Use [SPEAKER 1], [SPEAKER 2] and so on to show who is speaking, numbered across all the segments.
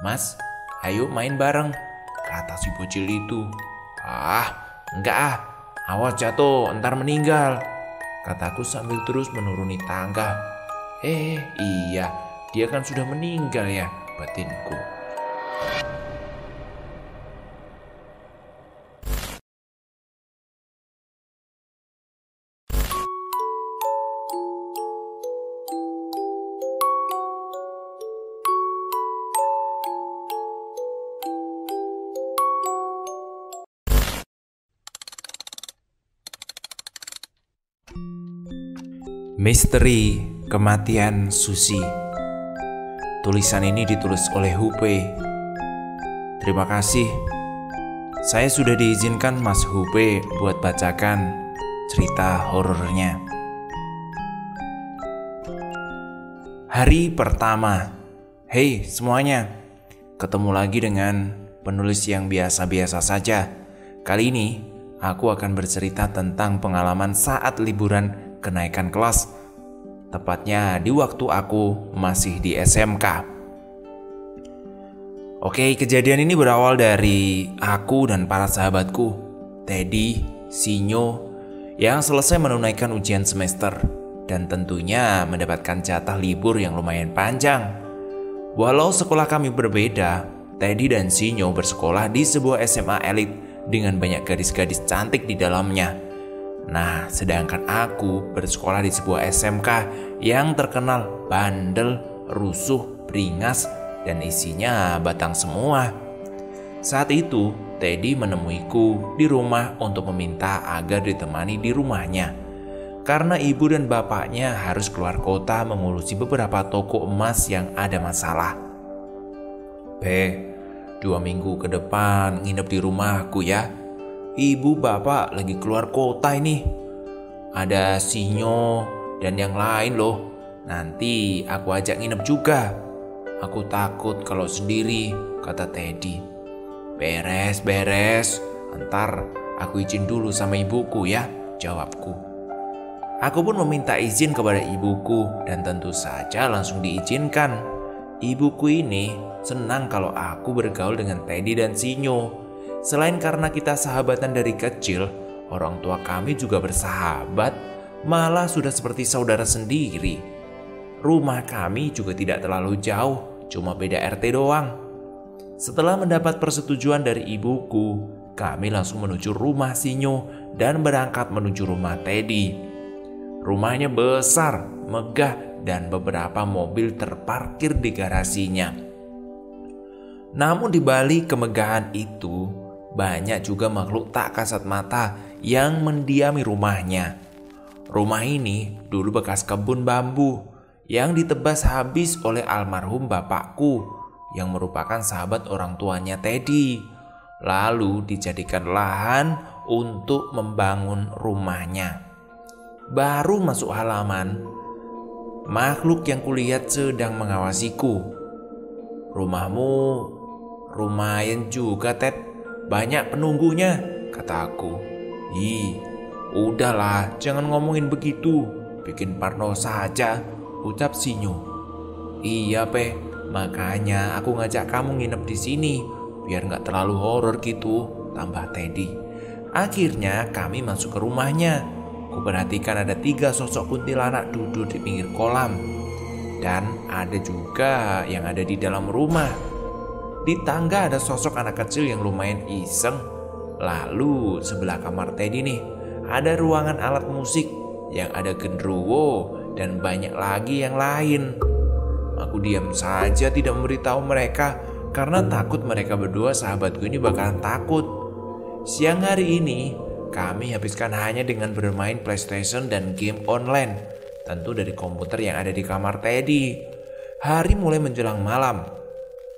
[SPEAKER 1] "Mas, ayo main bareng," kata si bocil itu. Enggak ah, awas jatuh, ntar meninggal," kataku sambil terus menuruni tangga. Iya, dia kan sudah meninggal ya, batinku. Misteri Kematian Susi. Tulisan ini ditulis oleh Hupe. Terima kasih. Saya sudah diizinkan Mas Hupe buat bacakan cerita horornya. Hari pertama. Hey semuanya, ketemu lagi dengan penulis yang biasa-biasa saja. Kali ini aku akan bercerita tentang pengalaman saat liburan kenaikan kelas, tepatnya di waktu aku masih di SMK. Oke, kejadian ini berawal dari aku dan para sahabatku, Teddy, Sinyo, yang selesai menunaikan ujian semester dan tentunya mendapatkan jatah libur yang lumayan panjang. Walau sekolah kami berbeda, Teddy dan Sinyo bersekolah di sebuah SMA elit dengan banyak gadis-gadis cantik di dalamnya. Nah, sedangkan aku bersekolah di sebuah SMK yang terkenal bandel, rusuh, beringas, dan isinya batang semua. Saat itu, Teddy menemuiku di rumah untuk meminta agar ditemani di rumahnya. Karena ibu dan bapaknya harus keluar kota mengurusi beberapa toko emas yang ada masalah. 2 minggu ke depan nginep di rumahku ya. Ibu bapak lagi keluar kota ini. Ada Sinyo dan yang lain loh. Nanti aku ajak nginep juga. Aku takut kalau sendiri, kata Teddy. Beres. Ntar aku izin dulu sama ibuku ya, jawabku. Aku pun meminta izin kepada ibuku dan tentu saja langsung diizinkan. Ibuku ini senang kalau aku bergaul dengan Teddy dan Sinyo. Selain karena kita sahabatan dari kecil, orang tua kami juga bersahabat, malah sudah seperti saudara sendiri. Rumah kami juga tidak terlalu jauh, cuma beda RT doang. Setelah mendapat persetujuan dari ibuku, kami langsung menuju rumah Sinyo dan berangkat menuju rumah Teddy. Rumahnya besar, megah, dan beberapa mobil terparkir di garasinya. Namun di balik kemegahan itu, banyak juga makhluk tak kasat mata yang mendiami rumahnya. Rumah ini dulu bekas kebun bambu yang ditebas habis oleh almarhum bapakku yang merupakan sahabat orang tuanya Teddy. Lalu dijadikan lahan untuk membangun rumahnya. Baru masuk halaman, makhluk yang kulihat sedang mengawasiku. "Rumahmu lumayan juga, Ted. Banyak penunggunya," kata aku. Udahlah, jangan ngomongin begitu. Bikin parno saja, ucap Sinyo. "Iya, makanya aku ngajak kamu nginep di sini, biar gak terlalu horor gitu," tambah Teddy. Akhirnya kami masuk ke rumahnya. Kuperhatikan ada 3 sosok kuntilanak duduk di pinggir kolam. Dan ada juga yang ada di dalam rumah. Di tangga ada sosok anak kecil yang lumayan iseng. Lalu sebelah kamar Teddy nih, ada ruangan alat musik yang ada genderuwo dan banyak lagi yang lain. Aku diam saja tidak memberitahu mereka karena takut mereka berdua sahabatku ini bakalan takut. Siang hari ini kami habiskan hanya dengan bermain PlayStation dan game online, tentu dari komputer yang ada di kamar Teddy. Hari mulai menjelang malam.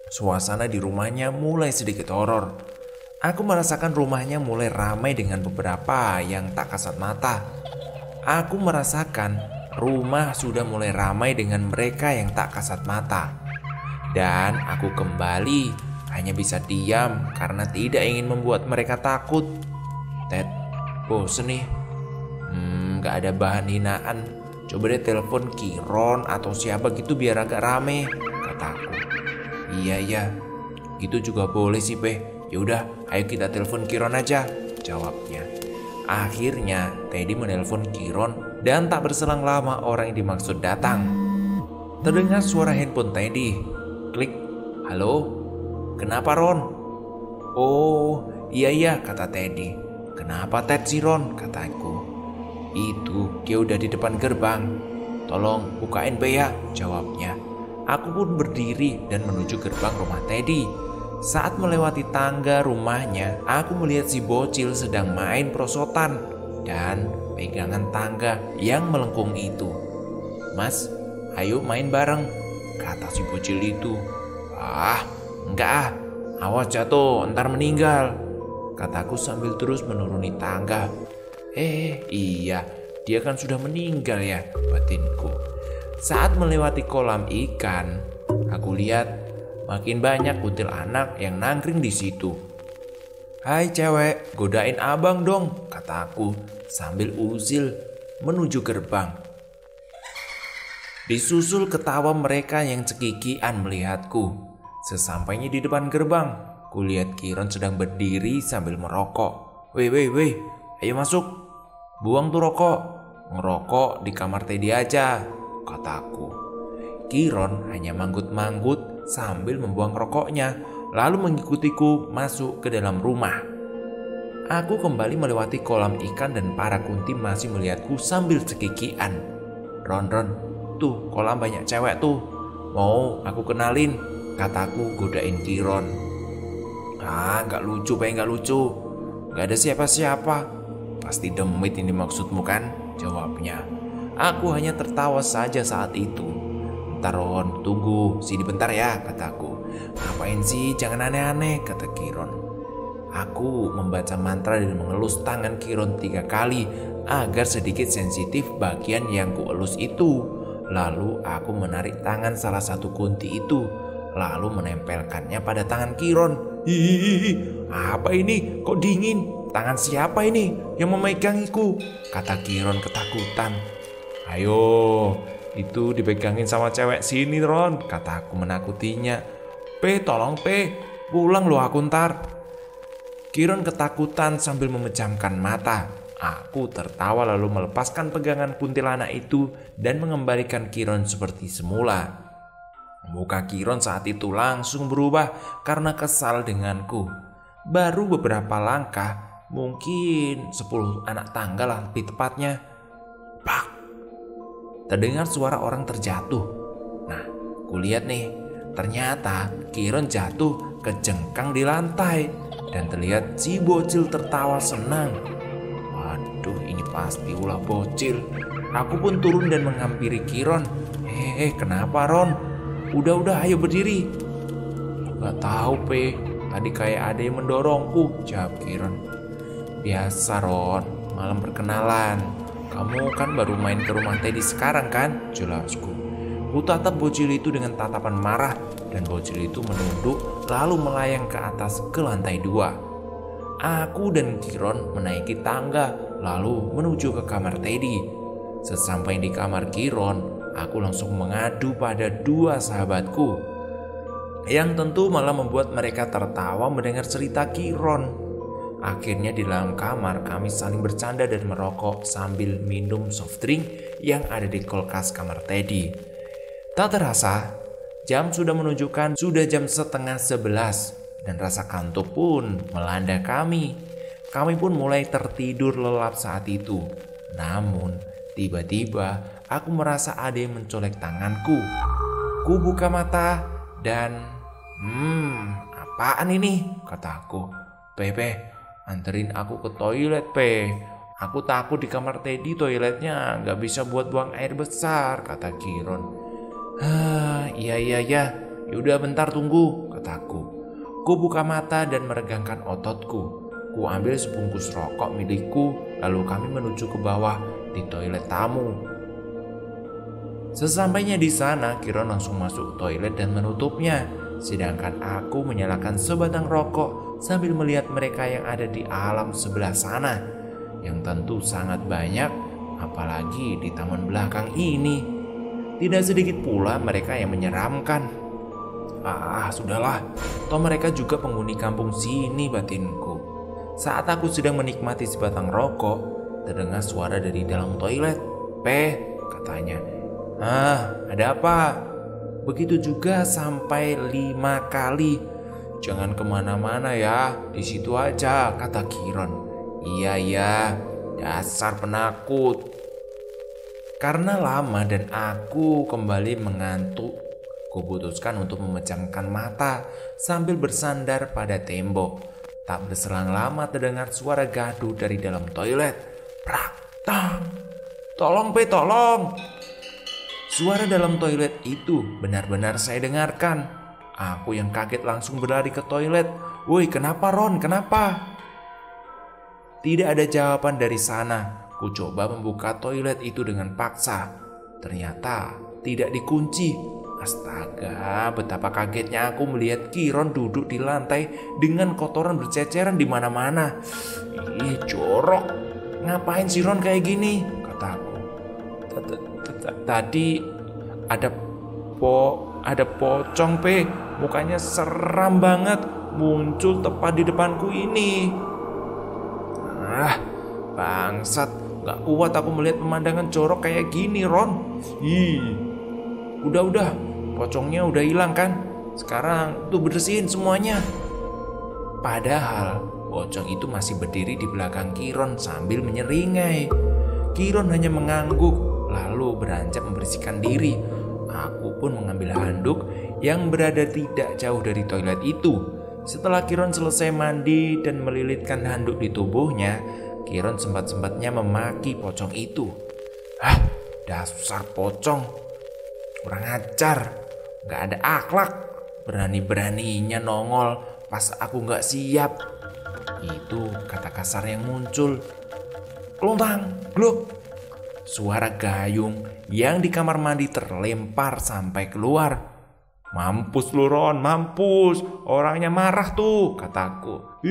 [SPEAKER 1] Suasana di rumahnya mulai sedikit horor. Aku merasakan rumahnya mulai ramai dengan beberapa yang tak kasat mata. Aku merasakan rumah sudah mulai ramai dengan mereka yang tak kasat mata. Dan aku kembali hanya bisa diam karena tidak ingin membuat mereka takut. "Ted, bosen nih. Gak ada bahan hinaan. Coba deh telepon Kiron atau siapa gitu biar agak rame," kataku. Iya, Gitu juga boleh sih, Pe. Yaudah, ayo kita telepon Kiron aja, jawabnya. Akhirnya Teddy menelpon Kiron dan tak berselang lama orang yang dimaksud datang. Terdengar suara handphone Teddy. Klik. Halo? Kenapa, Ron? Oh, iya, kata Teddy. Kenapa Ted sih, Ron? Kataku. Itu, dia udah di depan gerbang. Tolong bukain, Pe ya, jawabnya. Aku pun berdiri dan menuju gerbang rumah Teddy. Saat melewati tangga rumahnya, aku melihat si bocil sedang main prosotan dan pegangan tangga yang melengkung itu. Mas, ayo main bareng, kata si bocil itu. Ah, enggak awas jatuh, ntar meninggal, kataku sambil terus menuruni tangga. Iya, dia kan sudah meninggal ya, batinku. Saat melewati kolam ikan, aku lihat makin banyak kuntilanak yang nangkring di situ. Hai cewek, godain abang dong, kataku sambil usil menuju gerbang. Disusul ketawa mereka yang cekikian melihatku. Sesampainya di depan gerbang, kulihat Kiron sedang berdiri sambil merokok. Weh, ayo masuk. Buang tuh rokok. Ngerokok di kamar Teddy aja, kataku. Kiron hanya manggut-manggut sambil membuang rokoknya, lalu mengikutiku masuk ke dalam rumah. Aku kembali melewati kolam ikan dan para kunti masih melihatku sambil cekikian. Ron, tuh kolam banyak cewek tuh. Mau aku kenalin, kataku godain Kiron. Gak lucu, gak lucu. Gak ada siapa-siapa. Pasti demit ini maksudmu kan, jawabnya. Aku hanya tertawa saja saat itu. Ron, tunggu sini bentar ya, kataku. Ngapain sih, jangan aneh-aneh, kata Kiron. Aku membaca mantra dan mengelus tangan Kiron 3 kali agar sedikit sensitif bagian yang kuelus itu. Lalu aku menarik tangan salah satu kunti itu, lalu menempelkannya pada tangan Kiron. Hihihi, apa ini? Kok dingin? Tangan siapa ini yang memegangiku? Kata Kiron ketakutan. Ayo, itu dipegangin sama cewek sini, Ron, kata aku menakutinya. Tolong pulang loh aku ntar. Kiron ketakutan sambil memejamkan mata. Aku tertawa lalu melepaskan pegangan kuntilanak itu dan mengembalikan Kiron seperti semula. Muka Kiron saat itu langsung berubah karena kesal denganku. Baru beberapa langkah, mungkin 10 anak tangga lah lebih tepatnya. Pak! Terdengar suara orang terjatuh. Nah, kulihat nih, ternyata Kiron jatuh kejengkang di lantai dan terlihat si bocil tertawa senang. Waduh, ini pasti ulah bocil. Aku pun turun dan menghampiri Kiron. Kenapa, Ron? Udah, ayo berdiri. Gak tahu, Pe. Tadi kayak ada yang mendorongku, jawab Kiron. Biasa, Ron. Malam perkenalan. Kamu kan baru main ke rumah Teddy sekarang kan? Jelasku. Ku tatap bocil itu dengan tatapan marah dan bocil itu menunduk lalu melayang ke atas ke lantai 2. Aku dan Kiron menaiki tangga lalu menuju ke kamar Teddy. Sesampai di kamar Kiron, aku langsung mengadu pada 2 sahabatku, yang tentu malah membuat mereka tertawa mendengar cerita Kiron. Akhirnya di dalam kamar kami saling bercanda dan merokok sambil minum soft drink yang ada di kulkas kamar Teddy. Tak terasa, jam sudah menunjukkan sudah jam 10:30 dan rasa kantuk pun melanda kami. Kami pun mulai tertidur lelap saat itu. Namun tiba-tiba aku merasa ada yang mencolek tanganku. Ku buka mata dan apaan ini? Kataku. Pepe, anterin aku ke toilet, Pe. Aku takut di kamar Teddy toiletnya gak bisa buat buang air besar, kata Kiron. Iya. Yaudah bentar tunggu, kataku. Ku buka mata dan meregangkan ototku. Ku ambil sebungkus rokok milikku, lalu kami menuju ke bawah di toilet tamu. Sesampainya di sana, Kiron langsung masuk toilet dan menutupnya. Sedangkan aku menyalakan sebatang rokok sambil melihat mereka yang ada di alam sebelah sana, yang tentu sangat banyak, apalagi di taman belakang ini. Tidak sedikit pula mereka yang menyeramkan. Sudahlah. Toh mereka juga penghuni kampung sini, batinku. Saat aku sedang menikmati sebatang rokok, terdengar suara dari dalam toilet. Katanya. Ada apa? Begitu juga sampai 5 kali. Jangan kemana-mana ya, di situ aja, kata Kiron. Iya, dasar penakut. Karena lama dan aku kembali mengantuk, kuputuskan untuk memejamkan mata sambil bersandar pada tembok. Tak berselang lama terdengar suara gaduh dari dalam toilet. Prak, tang. Tolong, tolong. Suara dalam toilet itu benar-benar saya dengarkan. Aku yang kaget langsung berlari ke toilet. Woi, kenapa Ron? Kenapa? Tidak ada jawaban dari sana. Ku coba membuka toilet itu dengan paksa. Ternyata tidak dikunci. Astaga, betapa kagetnya aku melihat Kiron duduk di lantai dengan kotoran berceceran di mana-mana. Ih, jorok. Ngapain si Ron kayak gini? Kataku. Tadi ada pocong, mukanya seram banget, muncul tepat di depanku ini. Bangsat, gak kuat aku melihat pemandangan jorok kayak gini, Ron. Udah, pocongnya udah hilang kan? Sekarang tuh bersihin semuanya. Padahal pocong itu masih berdiri di belakang Kiron sambil menyeringai. Kiron hanya mengangguk lalu beranjak membersihkan diri. Aku pun mengambil handuk yang berada tidak jauh dari toilet itu. Setelah Kiron selesai mandi dan melilitkan handuk di tubuhnya, Kiron sempat-sempatnya memaki pocong itu. Dasar pocong, kurang ajar, gak ada akhlak, berani-beraninya nongol pas aku gak siap. Itu kata kasar yang muncul. Klontang, gluk. Suara gayung yang di kamar mandi terlempar sampai keluar. Mampus lu Ron, mampus. Orangnya marah tuh, kataku.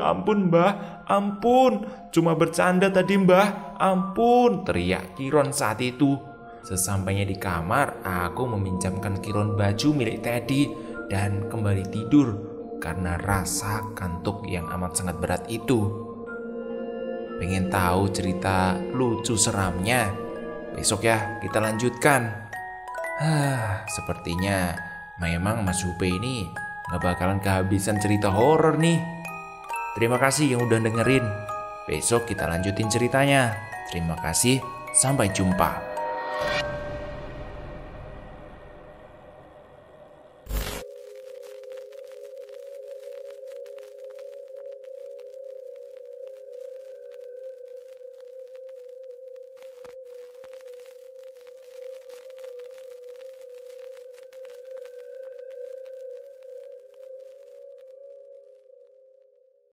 [SPEAKER 1] Ampun mbah, ampun. Cuma bercanda tadi mbah, ampun, teriak Kiron saat itu. Sesampainya di kamar, aku meminjamkan Kiron baju milik Teddy dan kembali tidur karena rasa kantuk yang amat sangat berat itu. Pengen tahu cerita lucu seramnya? Besok ya kita lanjutkan. Sepertinya memang Mas Hupe ini gak bakalan kehabisan cerita horor nih. Terima kasih yang udah dengerin. Besok kita lanjutin ceritanya. Terima kasih, sampai jumpa.